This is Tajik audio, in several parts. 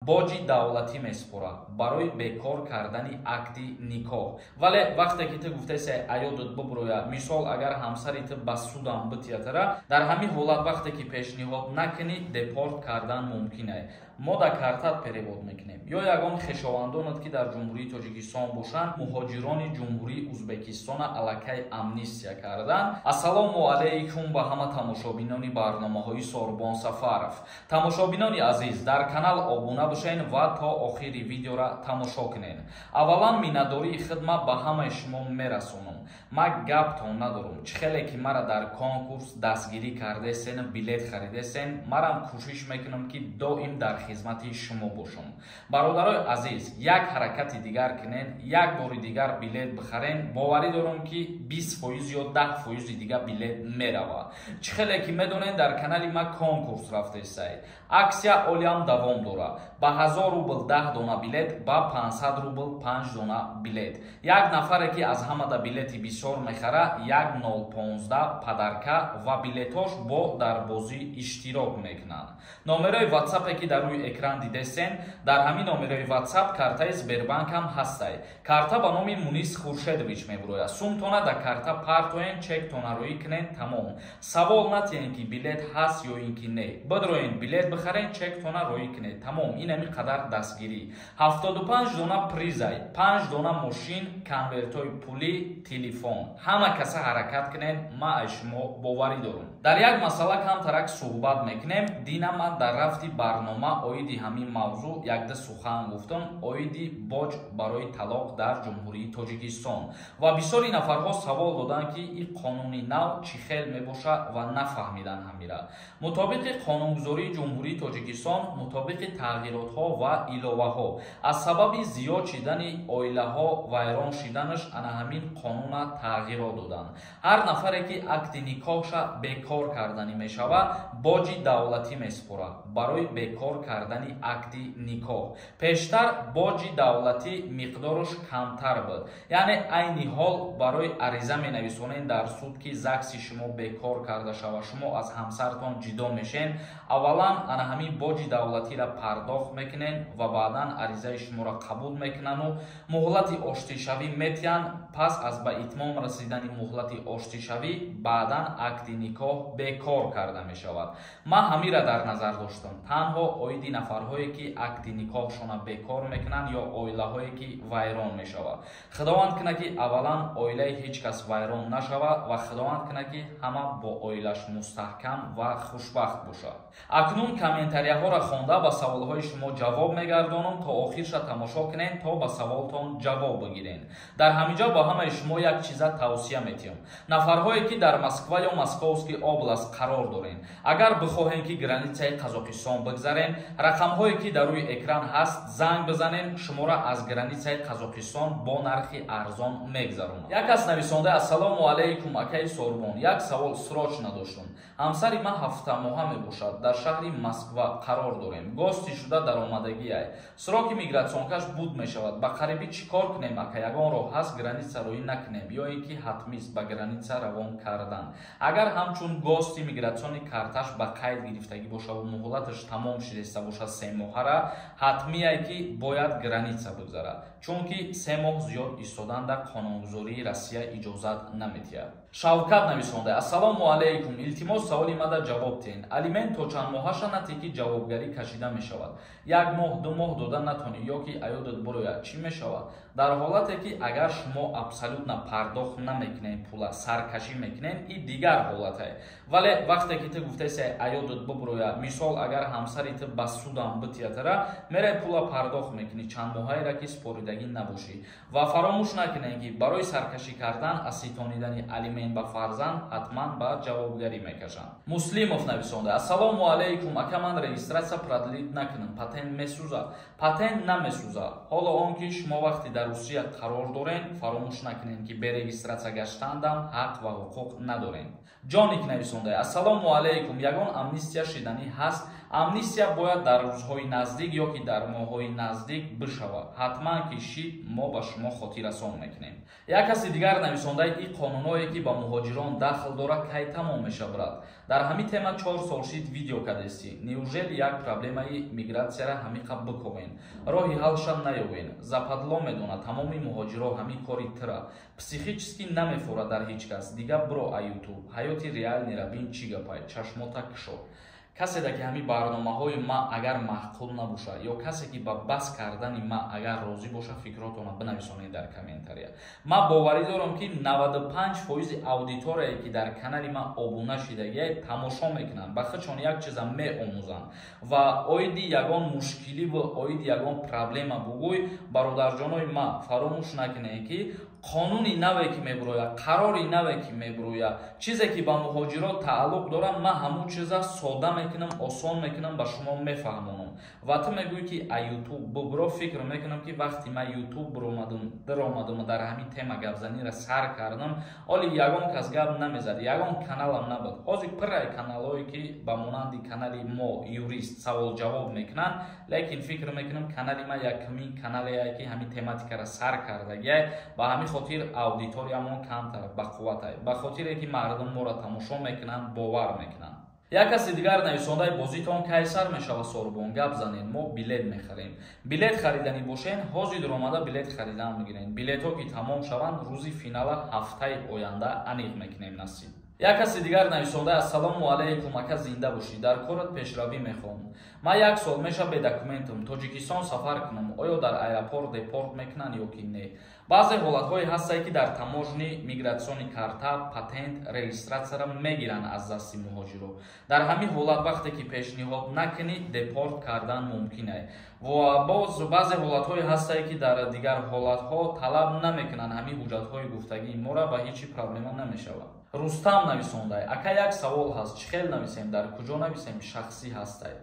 боҷи давлатӣ месупорад барои бекор кардани акти никоҳ. Вале вақте ки ту гуфтаси аёдат бубуроя, мисол агар ҳамсари ту ба судам битиятара, дар ҳамин ҳолат вақте ки пешниҳод накунӣ, депорт кардан мумкин аст. мо дар картат перевод мекунем. ё ягон хешовандонат ки дар ҷумҳурии Тоҷикистон бошанд, муҳоҷирони ҷумҳурии Узбекистона аллакай амнистия кардан. Ассалому алайкум ба ҳама тамошобинони барномаҳои Сорбон Сафаров. Тамошобинони азиз, дар канал обуна бошен ва то охири видеора тамошо кунен. Аввалан миннатдории хидмат ба ҳамаи шумо мерасонам. Ман гаптон надорам. Чӣ хеле ки мара дар конкурс дастгирӣ кардесен, билет харидесен, марам кӯшиш мекунам ки доим дар хизмати шумо бошам. Бародарои азиз, як ҳаракати дигар кунен, як бори дигар билет бихарен, боварӣ дорам ки 20% ё 10% дигар билет мерава. Чӣ хеле ки медонен дар канали ман конкурс рафтесай. Аксия олиам давом дора. Ба 1000 рубл 10 дона билет, ба 500 рубл 5 дона билет. Як нафаре ки аз ҳамада билети бисёр мехара, 1015 падарка ва билетош бо дар бозӣ иштирок мекунанд. Номерои WhatsApp ки дар рӯи экран дидесен, дар ҳамин номерои WhatsApp картаи Сбербанк ҳам ҳастай. Карта ба номи Мунис Хуршедович мебуроя. Сумтона дар карта партоен, чектона рӯӣ кунен, тамом. Савол натиен ки билет ҳаст ё ин ки не. Бидроен билет бихарен, чектона рӯӣ кунен, тамом. Ин ами қадар дастгирӣ. 75 дона призай, 5 дона мошин, конвертои пулӣ, телефон. Ҳама каса ҳаракат кунен, ман аз шумо боварӣ дорам. Дар як масъала камтарак суҳбат мекунем. Дина ман дар рафти барнома оиди ҳамин мавзӯъ якда сухан гуфтам, оиди боҷ барои талоқ дар ҷумҳурии Тоҷикистон. Ва бисёри нафарҳо савол доданд ки ин қонуни нав чӣ хел мебошад ва нафаҳмидан ҳамира. Мутобиқи қонунгузории ҷумҳурии Тоҷикистон, мутобиқи тағйиротҳо ва иловаҳо, аз сабаби зиёд шидани оилаҳо вайрон шиданаш ана ҳамин қонуна тағйирот доданд. Ҳар нафаре ки акти никоҳша бекор карданӣ мешавад, боҷи давлатӣ месупорад барои бекор кардани акти никоҳ. Пештар боҷи давлатӣ миқдораш камтар буд. Яъне айни ҳол барои ариза менависонен дар суд ки ЗАГСи шумо бекор карда шава, шумо аз ҳамсартон ҷудо мешен. Аввалан ана ҳамин боҷи давлатиро пардохт мекунен ва баъдан аризаи шуморо қабул мекунану муҳлати оштишавӣ метиҳанд. Пас аз ба итмом расидани муҳлати оштишавӣ баъдан акти никоҳ бекор карда мешавад. ман ҳамира дар назар доштам. танҳо оиди нафарҳое ки акти никоҳшона бекор мекунанд ё оилаҳое ки вайрон мешавад. худованд куна ки аввалан оилаи ҳеҷ кас вайрон нашавад ва худованд куна ки ҳама бо оилаш мустаҳкам ва хушбахт бошад. акнун комментарияҳоро хонда ба саволҳои шумо ҷавоб мегардонам. то охирша тамошо кунен то ба саволтон ҷавоб бигирен. дар ҳаминҷо ба ҳамаи шумо як чиза тавсия метиҳам. нафарҳое ки дар Москва ё Московский област қарор дорен, агар бихоҳем ки границаи Қазоқистон бигзарен, рақамҳое ки дар рӯи экран ҳаст занг бизанен, шуморо аз границаи Қазоқистон бо нархи арзон мегзаронам. як кас нависонда: ассалому алайкум акаи Сорбон, як савол срочно доштам. ҳамсари ман 7 моҳа мебошад. дар шаҳри Москва қарор дорем. гости шуда даромадагӣ ай. сроки мигратсионкаш буд мешавад. ба қарибӣ чӣ кор кунем ака? ягон роҳ ҳаст граница рӯӣ накунем ё ин ки ҳатмист ба граница равон кардан? агар ҳамчун гости мигратсиони карташ ба қайд гирифтагӣ бошаву муҳлаташ тамом шидаста бошад 3 моҳара, ҳатмие ки бояд граница бигзарад, чунки 3 моҳ зиёд истодан дар қонунгузории Россия иҷозат намедиҳад. Шавкат нависонда: ассалому алайкум, илтимос саволи мада ҷавоб диҳед. алимент то чанд моҳаша нате ки ҷавобгарӣ кашида мешавад? 1 моҳ 2 моҳ дода натонӣ ё ки аёдат бурояд, чӣ мешавад? дар ҳолате ки агар шумо абсолютно пардохт намекунед, пула саркашӣ мекунед, ин дигар ҳолат аст. вале вақте ки ту гуфтаси аёдат бубурояд, мисол агар ҳамсари ту ба судам битиятара, мераи пула пардохт мекунӣ, чанд моҳаеро ки споридагӣ набошӣ. ва фаромӯш накунед ки барои саркашӣ кардан аз ситонидани алимент ба фарзанд ҳатман ба ҷавобгарӣ мекашанд. муслимов нависонда: ассалому алайкум ака, ман регистратсия продлит накунам, патент месӯзад? патент намесӯзад. ҳоло он ки шумо вақти дар Русия қарор дорен, фаромӯш накунед ки берегистратсия гаштандам ҳақ ва ҳуқуқ надорен. ҷоник нависонда: ассалому алайкум, ягон амнистия шиданӣ ҳаст амнистия бояд дар рӯзҳои наздик ё ки дар моҳҳои наздик бишавад. ҳатман ки шид мо ба шумо хотиррасон мекунем. як каси дигар нависондаи ин қонунҳое ки ба муҳоҷирон дахл дорад кай тамом мешавад. дар ҳамин тема 4 сол шид видео кардести. неужели як проблемаи мигратсияра ҳамиқа биковен, роҳи ҳалша наёбен. западло медона тамоми муҳоҷиро ҳамин кори тира психически намефурад дар ҳеҷ кас. дига биро а ютуб ҳаёти реалнира бин чӣ гапай, чашмота кушо. касе ки ҳамин барномаҳои ма агар маъқул набошад ё касе ки ба бас кардани ма агар розӣ боша фикротона бинависонед дар комментария. ма боварӣ дорам ки 95% аудиторияе ки дар канали ма обуна шидагиай тамошо мекунанд, ба худшон як чиза меомӯзанд ва оиди ягон мушкилӣ ва оиди ягон проблема бугӯй бародарҷонои ма фаромӯш накунед ки қонуни наве ки мебурояд, қарори наве ки мебурояд, чизе ки ба муҳоҷирот тааллуқ дорад, ма ҳамун чиза сода мекунам, осон мекунам, ба шумо мефаҳмонам. ва ту мегӯӣ ки а ютуб бубро фикр мекунам ки вақти ма ютуб даромадам дар ҳамин тема гапзаниро сар кардам, оли ягон кас гап намезад, ягон каналам набуд. ҳозир пирраи каналҳое ки ба монанди канали мо юрист савол ҷавоб мекунанд, лекин фикр мекунам канали ма якмин каналее ки ҳамин тематикаро сар кардагиай, ба ҳамин хотир аудиториямон камтар бақувватай, ба хотире ки мардум моро тамошо мекунанд, бовар мекунанд. як каси дигар нависондаи бозитон кай сар мешавад сорбон, гап занед, мо билет мехарем. билет хариданӣ бошен, ҳозир омада билет харидан мегирем. билетҳо ки тамом шаванд, рӯзи финала ҳафтаи оянда аниқ мекунем насиб. як каси дигар нависонда ассалому алайкум ака зинда бошӣ, дар корат пешравӣ мехоҳам. ман 1 сол меша бе документам тоҷикистон сафар кунам, оё дар аэропорт депорт мекунанд ё ки не. баъзе ҳолатҳое ҳастае ки дар таможни мигратсиони карта, патент, регистратсияра мегиранд аз дасти муҳоҷиро. дар ҳамин ҳолат вақте ки пешниҳод накунӣ депорт кардан мумкин аст. ва боз баъзе ҳолатҳое ҳастае ки дар дигар ҳолатҳо талаб намекунанд ҳамин ҳуҷҷатҳои гуфтагии моро, ба ҳеҷ проблема намешавад. рустам нависондай ака як савол ҳаст, чӣ хел нависем, дар куҷо нависем, шахсӣ ҳастай.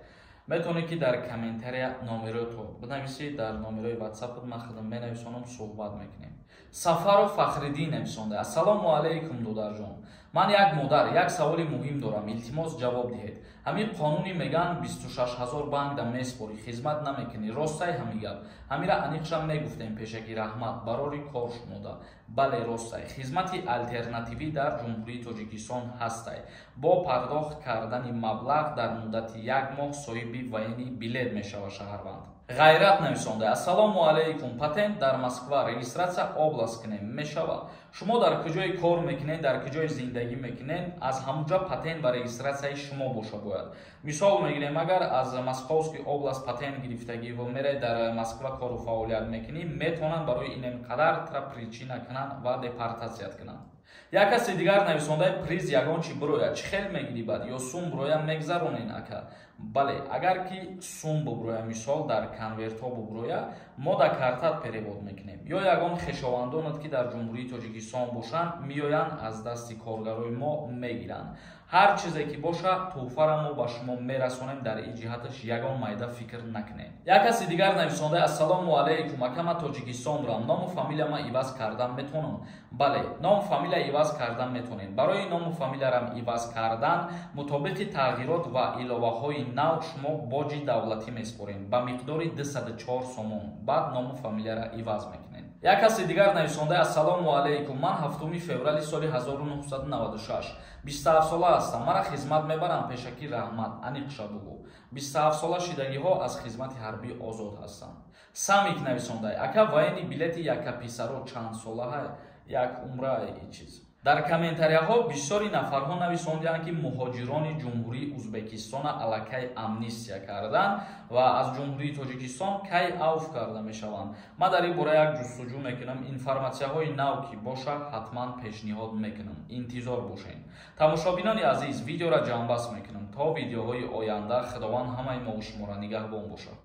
метавонед ки дар комментария номерото бинависед, дар номерои ватсапот ман худам менависонам, суҳбат мекунем. Сафаров Фахриддин нависонда ассалому алайкум додарҷон, ман як модар як саволи муҳим дорам, илтимос ҷавоб диҳед. ҳамин қонуни меган 26 000 банк да меспорӣ, хизмат намекунӣ, ростай ҳамин гап. ҳамира аниқша мегуфтем пешаки раҳмат барори кор шумода. бале ростай, хизмати алтернативӣ дар ҷумҳурии Тоҷикистон ҳастай. бо пардохт кардани маблағ дар муддати 1 моҳ соҳиби ваени билет мешавад шаҳрванд. ғайрат нависонда ассалому алайкум, патент дар Москва регистратсия област кунем мешавад. шумо дар куҷое кор мекунед, дар куҷое зиндагӣ мекунед, аз ҳамуҷа патент ва регистратсияи шумо боша бояд. мисол мегирем, агар аз Московский област патент гирифтагӣ ва меред дар Москва кору фаъолият мекунед, метавонанд барои инем қадар тра причина кунанд ва депортатсият кунанд. як каси дигар нависондаи приз ягон чӣ бирояд, чӣ хел мегирибад ё сум бироя мегзаронен ака. бале, агар ки сум буброя, мисол дар конвертҳо буброя, мо дар картат перевод мекунем. ё ягон хешовандонат ки дар ҷумҳурии Тоҷикистон бошанд, меоянд аз дасти коргарои мо мегиранд. ҳар чизе ки боша туҳфара мо ба шумо мерасонем, дар ин ҷиҳаташ ягон майда фикр накунед. як каси дигар нависонда ассалому алайкум ака, ман Тоҷикистон дорам, ному фамилияма иваз кардан метавонам. бале, ному фамилия иваз кардан метавонед. барои ному фамилиярам иваз кардан мутобиқи тағйирот ва иловаҳои нав шумо боҷи давлатӣ меспорем ба миқдори 204 сомон. баъд ному фамилияра иваз мекунед. як каси дигар нависонда ассалому алайкум, ман 7 феврали соли 1996 27 сола ҳастам. мара хизмат мебарам пешаки раҳмат, аниқша бугӯ. 27 сола шидагиҳо аз хизмати ҳарбӣ озод ҳастам. самик нависондай ака, ваени билети яка писаро чанд солаҳа, як умра чиз. дар комментарияҳо бисёри нафарҳо нависонданд ки муҳоҷирони ҷумҳурии Узбекистона аллакай амнистия карданд ва аз ҷумҳурии Тоҷикистон кай авф карда мешаванд. ман дар ин бора як ҷустуҷӯ мекунам, информатсияҳои нав ки боша ҳатман пешниҳод мекунам. интизор бошед. тамошобинони азиз, видеоро ҷамъбаст мекунам. то видеоҳои оянда, худованд ҳамаи мо шуморо нигаҳбон бошад.